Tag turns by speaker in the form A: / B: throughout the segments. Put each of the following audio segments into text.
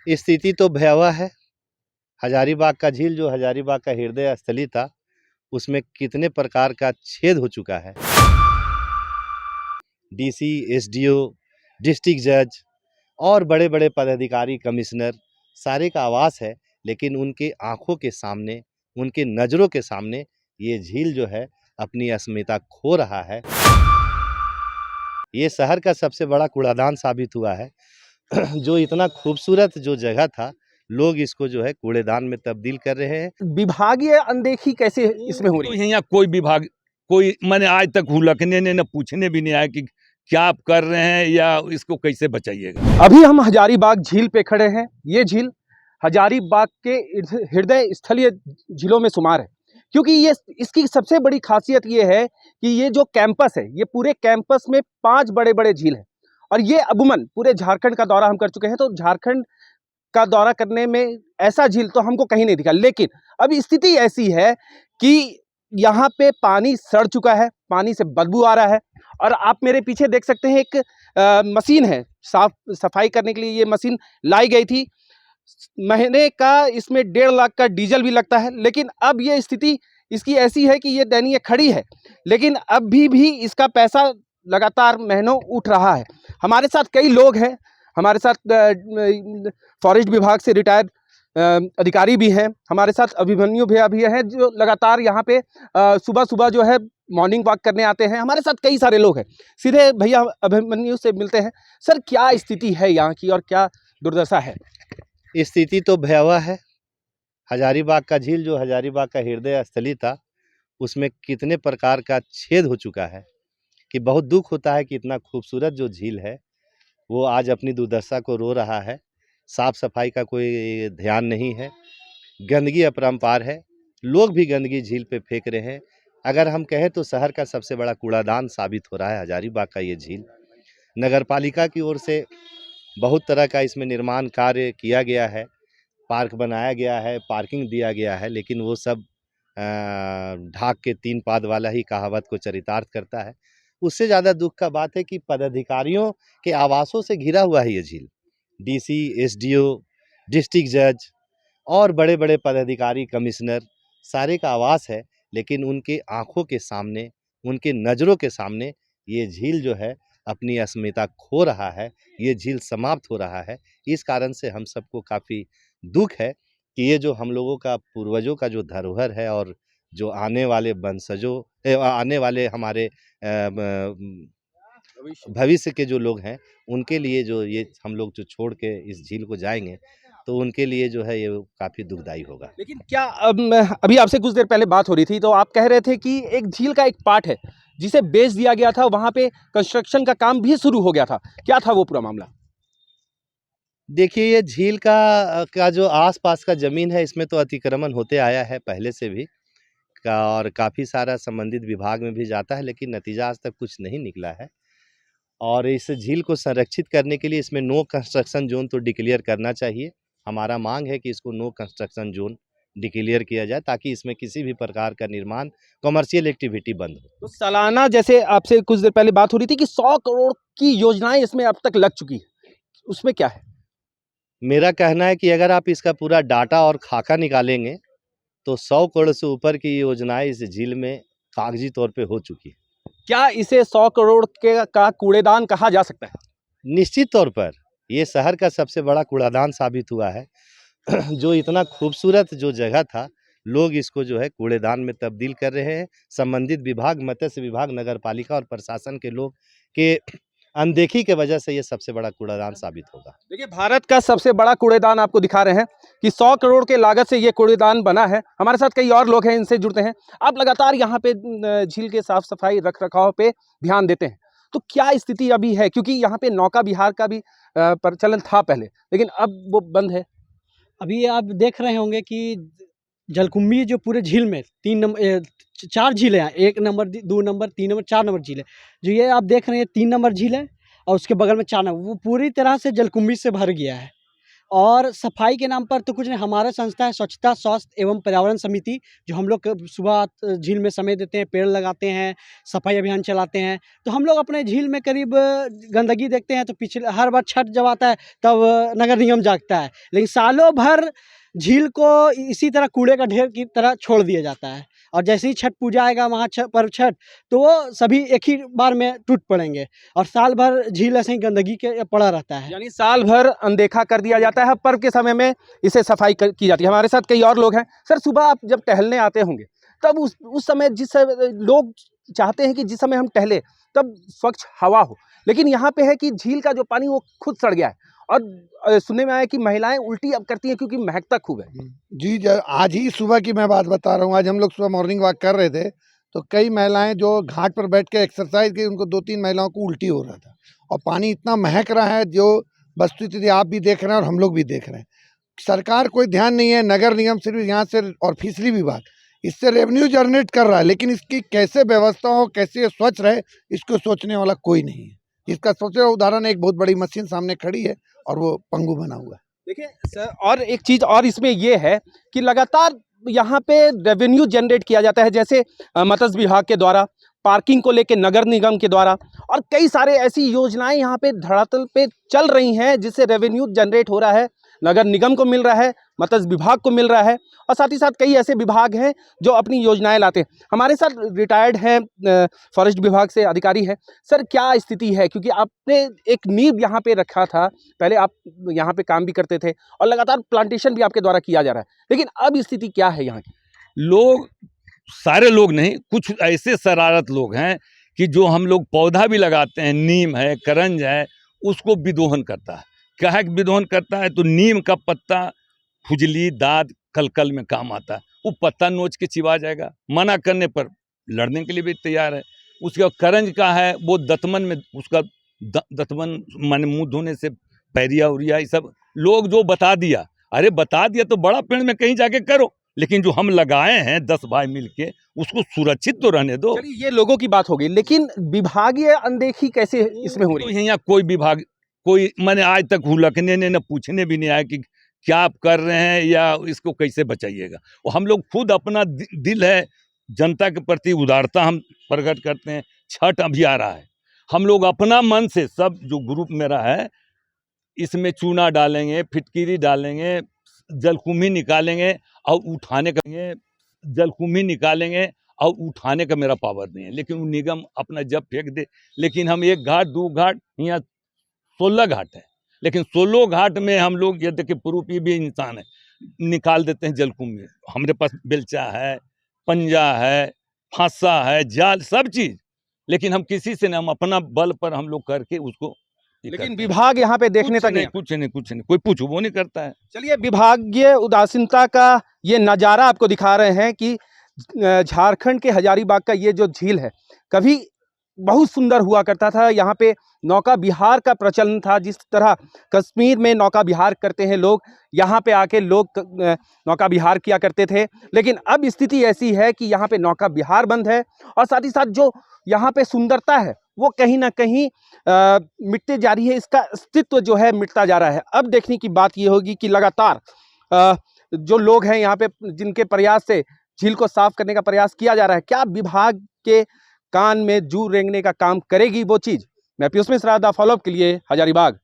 A: स्थिति तो भयावह है। हजारीबाग का झील जो हजारीबाग का हृदय स्थली था, उसमें कितने प्रकार का छेद हो चुका है। डीसी, एसडीओ, डिस्ट्रिक्ट जज और बड़े बड़े पदाधिकारी, कमिश्नर सारे का आवास है, लेकिन उनके आंखों के सामने, उनके नज़रों के सामने ये झील जो है अपनी अस्मिता खो रहा है। ये शहर का सबसे बड़ा कूड़ादान साबित हुआ है। जो इतना खूबसूरत जो जगह था, लोग इसको जो है कूड़ेदान में तब्दील कर रहे हैं।
B: विभागीय अनदेखी कैसे इसमें हो रही है?
C: यहाँ कोई विभाग, कोई मैंने आज तक हुलकने ने न पूछने भी नहीं आया कि क्या आप कर रहे हैं या इसको कैसे बचाइएगा।
B: अभी हम हजारीबाग झील पे खड़े हैं। ये झील हजारीबाग के हृदय स्थलीय झीलों में शुमार है, क्योंकि ये इसकी सबसे बड़ी खासियत ये है कि ये जो कैंपस है, ये पूरे कैंपस में 5 बड़े बड़े झील हैं और ये अमूमन पूरे झारखंड का दौरा हम कर चुके हैं, तो झारखंड का दौरा करने में ऐसा झील तो हमको कहीं नहीं दिखा। लेकिन अब स्थिति ऐसी है कि यहाँ पे पानी सड़ चुका है, पानी से बदबू आ रहा है और आप मेरे पीछे देख सकते हैं एक मशीन है, सफाई करने के लिए ये मशीन लाई गई थी। महीने का इसमें 1.5 लाख का डीजल भी लगता है, लेकिन अब ये स्थिति इसकी ऐसी है कि ये दयनीय खड़ी है, लेकिन अभी भी इसका पैसा लगातार महीनों उठ रहा है। हमारे साथ कई लोग हैं, हमारे साथ फॉरेस्ट विभाग से रिटायर्ड अधिकारी भी हैं, हमारे साथ अभिमन्यु भैया भी हैं जो लगातार यहाँ पे सुबह सुबह जो है मॉर्निंग वॉक करने आते हैं। हमारे साथ कई सारे लोग हैं। सीधे भैया अभिमन्यु से मिलते हैं। सर, क्या स्थिति है यहाँ की और क्या दुर्दशा है?
A: स्थिति तो भयावह है। हजारीबाग का झील जो हजारीबाग का हृदय स्थली था, उसमें कितने प्रकार का छेद हो चुका है कि बहुत दुख होता है कि इतना खूबसूरत जो झील है वो आज अपनी दुर्दशा को रो रहा है। साफ सफाई का कोई ध्यान नहीं है, गंदगी अपरंपार है, लोग भी गंदगी झील पे फेंक रहे हैं। अगर हम कहें तो शहर का सबसे बड़ा कूड़ादान साबित हो रहा है हजारीबाग का ये झील। नगर पालिका की ओर से बहुत तरह का इसमें निर्माण कार्य किया गया है, पार्क बनाया गया है, पार्किंग दिया गया है, लेकिन वो सब ढाक के 3 पाद वाला ही कहावत को चरितार्थ करता है। उससे ज़्यादा दुख का बात है कि पदाधिकारियों के आवासों से घिरा हुआ है ये झील। डीसी, एसडीओ, डिस्ट्रिक्ट जज और बड़े बड़े पदाधिकारी, कमिश्नर सारे का आवास है, लेकिन उनके आंखों के सामने, उनके नज़रों के सामने ये झील जो है अपनी अस्मिता खो रहा है, ये झील समाप्त हो रहा है। इस कारण से हम सबको काफ़ी दुख है कि ये जो हम लोगों का पूर्वजों का जो धरोहर है और जो आने वाले वंशजों आने वाले हमारे भविष्य के जो लोग हैं, उनके लिए जो ये हम लोग जो छोड़ के इस झील को जाएंगे, तो उनके लिए जो है ये काफ़ी दुखदायी होगा।
B: लेकिन क्या अभी आपसे कुछ देर पहले बात हो रही थी, तो आप कह रहे थे कि एक झील का एक पार्ट है जिसे बेच दिया गया था, वहाँ पे कंस्ट्रक्शन का काम भी शुरू हो गया था। क्या था वो पूरा मामला?
A: देखिए, ये झील का जो आस-पास का ज़मीन है, इसमें तो अतिक्रमण होते आया है पहले से भी और काफ़ी सारा संबंधित विभाग में भी जाता है, लेकिन नतीजा आज तक कुछ नहीं निकला है। और इस झील को संरक्षित करने के लिए इसमें नो कंस्ट्रक्शन ज़ोन तो डिक्लेयर करना चाहिए। हमारा मांग है कि इसको नो कंस्ट्रक्शन ज़ोन डिक्लेयर किया जाए, ताकि इसमें किसी भी प्रकार का निर्माण, कमर्शियल एक्टिविटी बंद हो।
B: तो सालाना, जैसे आपसे कुछ देर पहले बात हो रही थी कि 100 करोड़ की योजनाएं इसमें अब तक लग चुकी है, उसमें क्या है?
A: मेरा कहना है कि अगर आप इसका पूरा डाटा और खाका निकालेंगे, तो 100 करोड़ से ऊपर की योजनाएं इस झील में कागजी तौर पे हो चुकी है।
B: क्या इसे 100 करोड़ का कूड़ेदान कहा जा सकता है?
A: निश्चित तौर पर ये शहर का सबसे बड़ा कूड़ादान साबित हुआ है। जो इतना खूबसूरत जो जगह था, लोग इसको जो है कूड़ेदान में तब्दील कर रहे हैं। संबंधित विभाग, मत्स्य विभाग, नगर पालिका और प्रशासन के लोग के अनदेखी के वजह से ये सबसे बड़ा कूड़ादान साबित होगा।
B: देखिए, भारत का सबसे बड़ा कूड़ेदान आपको दिखा रहे हैं कि 100 करोड़ के लागत से ये कूड़ेदान बना है। हमारे साथ कई और लोग हैं, इनसे जुड़ते हैं। आप लगातार यहाँ पे झील के साफ सफाई, रख रखाव पे ध्यान देते हैं, तो क्या स्थिति अभी है? क्योंकि यहाँ पे नौका विहार का भी प्रचलन था पहले, लेकिन अब वो बंद है।
D: अभी आप देख रहे होंगे कि जलकुंभी जो पूरे झील में 4 झीलें हैं, 1 नंबर, 2 नंबर, 3 नंबर, 4 नंबर झील है। जो ये आप देख रहे हैं 3 नंबर झील है और उसके बगल में 4 नंबर, वो पूरी तरह से जलकुंभी से भर गया है। और सफाई के नाम पर तो कुछ नहीं, हमारा संस्था है स्वच्छता स्वास्थ्य एवं पर्यावरण समिति, जो हम लोग सुबह झील में समय देते हैं, पेड़ लगाते हैं, सफाई अभियान चलाते हैं। तो हम लोग अपने झील में करीब गंदगी देखते हैं तो पिछले हर बार छठ जब आता है तब नगर निगम जागता है, लेकिन सालों भर झील को इसी तरह कूड़े का ढेर की तरह छोड़ दिया जाता है। और जैसे ही छठ पूजा आएगा, पर्व छठ, तो वो सभी एक ही बार में टूट पड़ेंगे और साल भर झील ऐसे ही गंदगी के पड़ा रहता है।
B: यानी साल भर अनदेखा कर दिया जाता है, पर्व के समय में इसे सफाई की जाती है। हमारे साथ कई और लोग हैं। सर, सुबह आप जब टहलने आते होंगे तब उस समय लोग चाहते हैं कि जिस समय हम टहले तब स्वच्छ हवा हो, लेकिन यहाँ पे है कि झील का जो पानी वो खुद सड़ गया है और सुनने में आया कि महिलाएं उल्टी अब करती हैं क्योंकि महकता खूब है।
E: जी, आज ही सुबह की मैं बात बता रहा हूँ। आज हम लोग सुबह मॉर्निंग वॉक कर रहे थे तो कई महिलाएं जो घाट पर बैठ के एक्सरसाइज की, उनको 2-3 महिलाओं को उल्टी हो रहा था और पानी इतना महक रहा है जो वस्तुस्थिति आप भी देख रहे हैं और हम लोग भी देख रहे हैं। सरकार कोई ध्यान नहीं है, नगर निगम सिर्फ यहाँ से और फिशरी विभाग इससे रेवेन्यू जनरेट कर रहा है, लेकिन इसकी कैसे व्यवस्था हो, कैसे स्वच्छ रहे, इसको सोचने वाला कोई नहीं है। इसका सबसे उदाहरण एक बहुत बड़ी मशीन सामने खड़ी है और वो पंगु बना हुआ है।
B: देखिए सर, और एक चीज़ और इसमें ये है कि लगातार यहाँ पे रेवेन्यू जनरेट किया जाता है, जैसे मत्स्य विभाग के द्वारा, पार्किंग को लेके नगर निगम के द्वारा, और कई सारे ऐसी योजनाएं यहाँ पे धरातल पे चल रही हैं जिससे रेवेन्यू जनरेट हो रहा है, नगर निगम को मिल रहा है, मत्स्य विभाग को मिल रहा है, और साथ ही साथ कई ऐसे विभाग हैं जो अपनी योजनाएं लाते हैं। हमारे साथ रिटायर्ड हैं फॉरेस्ट विभाग से अधिकारी है। सर, क्या स्थिति है, क्योंकि आपने एक नींव यहाँ पे रखा था, पहले आप यहाँ पे काम भी करते थे और लगातार प्लांटेशन भी आपके द्वारा किया जा रहा है, लेकिन अब स्थिति क्या है यहाँ की?
C: लोग, सारे लोग नहीं, कुछ ऐसे शरारत लोग हैं कि जो हम लोग पौधा भी लगाते हैं, नीम है, करंज है, उसको विदोहन करता है। क्या है कि विदोहन करता है तो नीम का पत्ता खुजली, दाद, कलकल में काम आता है, वो पत्ता नोच के चिबा जाएगा, मना करने पर लड़ने के लिए भी तैयार है। उसका करंज का है, वो दतमन में उसका दतमन माने मुंह धोने से पैरिया उरिया ये सब लोग जो बता दिया, अरे बता दिया तो बड़ा पेड़ में कहीं जाके करो, लेकिन जो हम लगाए हैं 10 भाई मिलके, उसको सुरक्षित तो रहने दो।
B: चलिए, ये लोगों की बात हो गई, लेकिन विभागीय अनदेखी कैसे इसमें हो रही है?
C: तो यहाँ कोई विभाग, कोई मैंने आज तक हुलकने ने न पूछने भी नहीं आया कि क्या आप कर रहे हैं या इसको कैसे बचाइएगा। वो हम लोग खुद अपना दिल है, जनता के प्रति उदारता हम प्रकट करते हैं। छठ अभी आ रहा है, हम लोग अपना मन से सब जो ग्रुप मेरा है इसमें चूना डालेंगे, फिटकिरी डालेंगे, जलकुंभी निकालेंगे और उठाने का, जलकुंभी निकालेंगे और उठाने का मेरा पावर नहीं है, लेकिन वो निगम अपना जब फेंक दे। लेकिन हम 1 घाट 2 घाट, यहाँ 16 घाट है, लेकिन 16 घाट में हम लोग ये देखिए, प्रूफ ये भी इंसान है, निकाल देते हैं जलकुंभी। हमारे पास बेलचा है, पंजा है, फांसा है, जाल, सब चीज़, लेकिन हम किसी से नहीं, हम अपना बल पर हम लोग करके उसको,
B: लेकिन विभाग यहाँ पे देखने तक नहीं,
C: कुछ नहीं, कोई पूछ वो नहीं करता है।
B: चलिए, विभागीय उदासीनता का ये नज़ारा आपको दिखा रहे हैं कि झारखंड के हजारीबाग का ये जो झील है कभी बहुत सुंदर हुआ करता था। यहाँ पे नौका विहार का प्रचलन था, जिस तरह कश्मीर में नौका विहार करते हैं लोग, यहाँ पे आके लोग नौका विहार किया करते थे। लेकिन अब स्थिति ऐसी है कि यहाँ पे नौका विहार बंद है और साथ ही साथ जो यहाँ पे सुंदरता है वो कहीं ना कहीं मिटते जा रही है, इसका अस्तित्व जो है मिटता जा रहा है। अब देखने की बात ये होगी कि लगातार जो लोग हैं यहाँ पे, जिनके प्रयास से झील को साफ करने का प्रयास किया जा रहा है, क्या विभाग के कान में जू रेंगने का काम करेगी वो चीज़? मैं पीयूष मिश्रा, फॉलोअप के लिए हजारीबाग।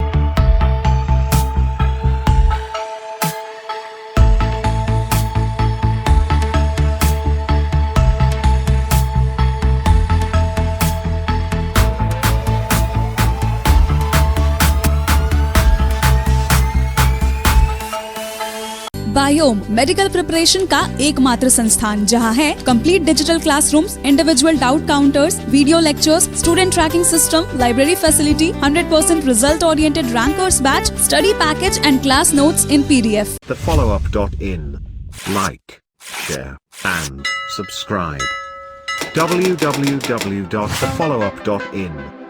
F: बायोम मेडिकल प्रिपरेशन का एकमात्र संस्थान जहां है complete digital classrooms, individual doubt counters, video lectures, student tracking system, library facility, 100% result oriented rankers batch, study package and class notes in PDF.
G: TheFollowUp.in. Like, share and subscribe. www.thefollowup.in